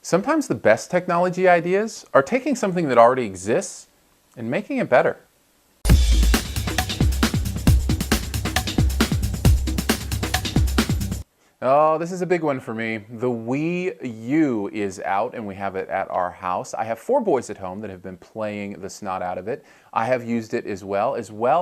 Sometimes the best technology ideas are taking something that already exists and making it better. Oh, this is a big one for me. The Wii U is out and we have it at our house. I have 4 boys at home that have been playing the snot out of it. I have used it as well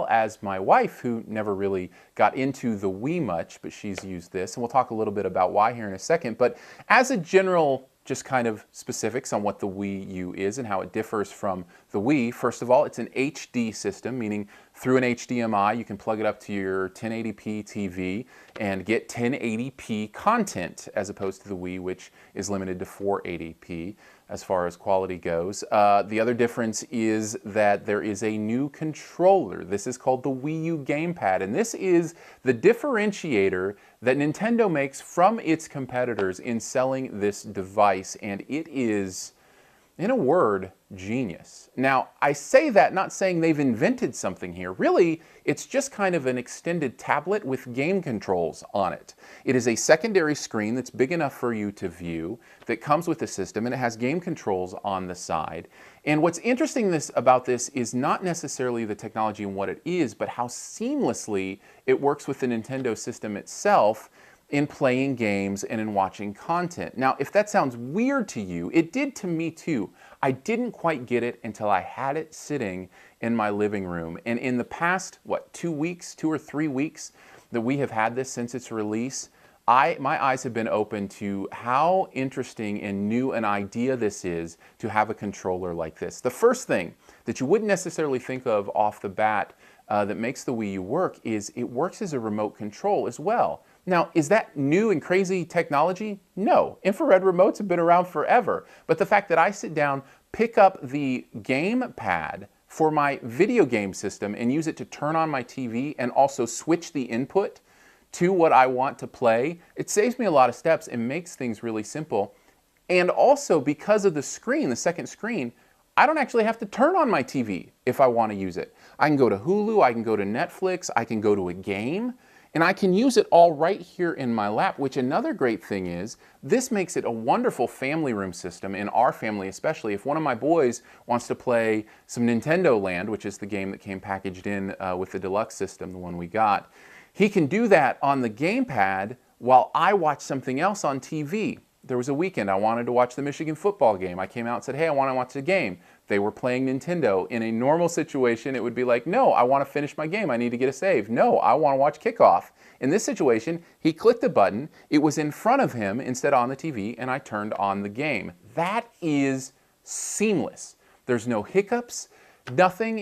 as my wife, who never really got into the Wii much, but she's used this. And we'll talk a little bit about why here in a second. But as a general just kind of specifics on what the Wii U is and how it differs from the Wii. First of all, it's an HD system, meaning through an HDMI, you can plug it up to your 1080p TV and get 1080p content, as opposed to the Wii, which is limited to 480p as far as quality goes. The other difference is that there is a new controller. This is called the Wii U gamepad, and this is the differentiator that Nintendo makes from its competitors in selling this device, and it is, in a word, genius. Now, I say that not saying they've invented something here. Really, it's just kind of an extended tablet with game controls on it. It is a secondary screen that's big enough for you to view, that comes with the system, and it has game controls on the side. And what's interesting about this is not necessarily the technology and what it is, but how seamlessly it works with the Nintendo system itself in playing games and in watching content. Now, if that sounds weird to you, it did to me too. I didn't quite get it until I had it sitting in my living room. And in the past, 2 or 3 weeks that we have had this since its release, my eyes have been open to how interesting and new an idea this is to have a controller like this. The first thing that you wouldn't necessarily think of off the bat that makes the Wii U work is it works as a remote control as well. Now, is that new and crazy technology? No. Infrared remotes have been around forever. But the fact that I sit down, pick up the gamepad for my video game system and use it to turn on my TV and also switch the input to what I want to play, it saves me a lot of steps and makes things really simple. And also, because of the screen, the second screen, I don't actually have to turn on my TV if I want to use it. I can go to Hulu, I can go to Netflix, I can go to a game, and I can use it all right here in my lap, which another great thing is, this makes it a wonderful family room system, in our family especially. If one of my boys wants to play some Nintendo Land, which is the game that came packaged in with the deluxe system, the one we got, he can do that on the gamepad while I watch something else on TV. There was a weekend I wanted to watch the Michigan football game. I came out and said, hey, I want to watch the game. They were playing Nintendo. In a normal situation, it would be like, no, I want to finish my game. I need to get a save. No, I want to watch kickoff. In this situation, he clicked a button. It was in front of him instead on the TV, and I turned on the game. That is seamless. There's no hiccups, nothing.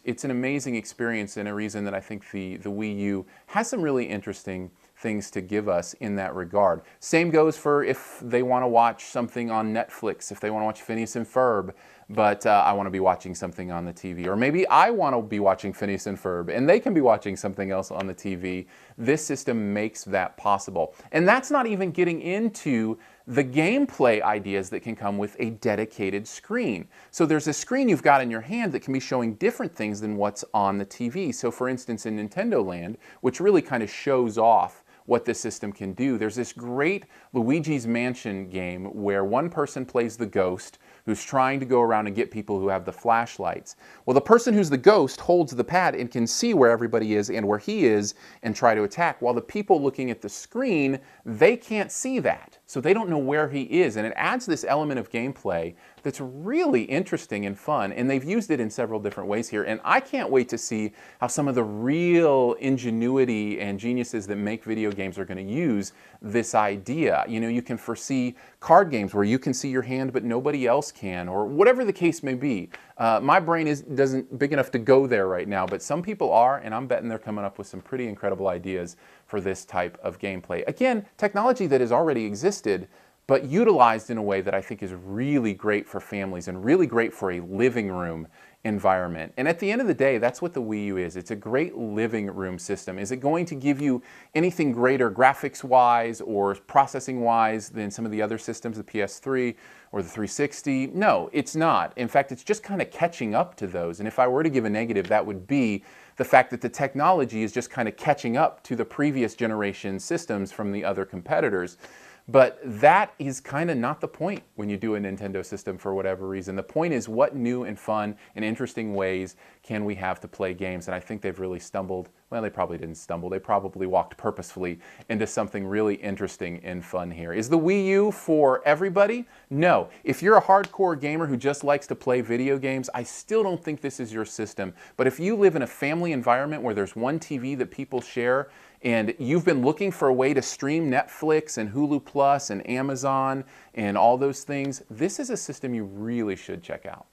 It's an amazing experience, and a reason that I think the Wii U has some really interesting things to give us in that regard. Same goes for if they want to watch something on Netflix, if they want to watch Phineas and Ferb, but I want to be watching something on the TV. Or maybe I want to be watching Phineas and Ferb, and they can be watching something else on the TV. This system makes that possible. And that's not even getting into the gameplay ideas that can come with a dedicated screen. So there's a screen you've got in your hand that can be showing different things than what's on the TV. So for instance, in Nintendo Land, which really kind of shows off what this system can do, there's this great Luigi's Mansion game where one person plays the ghost who's trying to go around and get people who have the flashlights. Well, the person who's the ghost holds the pad and can see where everybody is and where he is and try to attack, while the people looking at the screen, they can't see that. So they don't know where he is, and it adds this element of gameplay that's really interesting and fun, and they've used it in several different ways here, and I can't wait to see how some of the real ingenuity and geniuses that make video games are going to use this idea. You know, you can foresee card games where you can see your hand but nobody else can, or whatever the case may be. My brain doesn't big enough to go there right now, but some people are, and I'm betting they're coming up with some pretty incredible ideas for this type of gameplay. Again, technology that has already existed, but utilized in a way that I think is really great for families and really great for a living room environment. And at the end of the day, that's what the Wii U is. It's a great living room system. Is it going to give you anything greater graphics-wise or processing-wise than some of the other systems, the PS3 or the 360? No, it's not. In fact, it's just kind of catching up to those. And if I were to give a negative, that would be the fact that the technology is just kind of catching up to the previous generation systems from the other competitors. But that is kind of not the point when you do a Nintendo system for whatever reason. The point is, what new and fun and interesting ways can we have to play games? And I think they've really stumbled. Well, they probably didn't stumble. They probably walked purposefully into something really interesting and fun here. Is the Wii U for everybody? No. If you're a hardcore gamer who just likes to play video games, I still don't think this is your system. But if you live in a family environment where there's one TV that people share, and you've been looking for a way to stream Netflix and Hulu Plus and Amazon and all those things, this is a system you really should check out.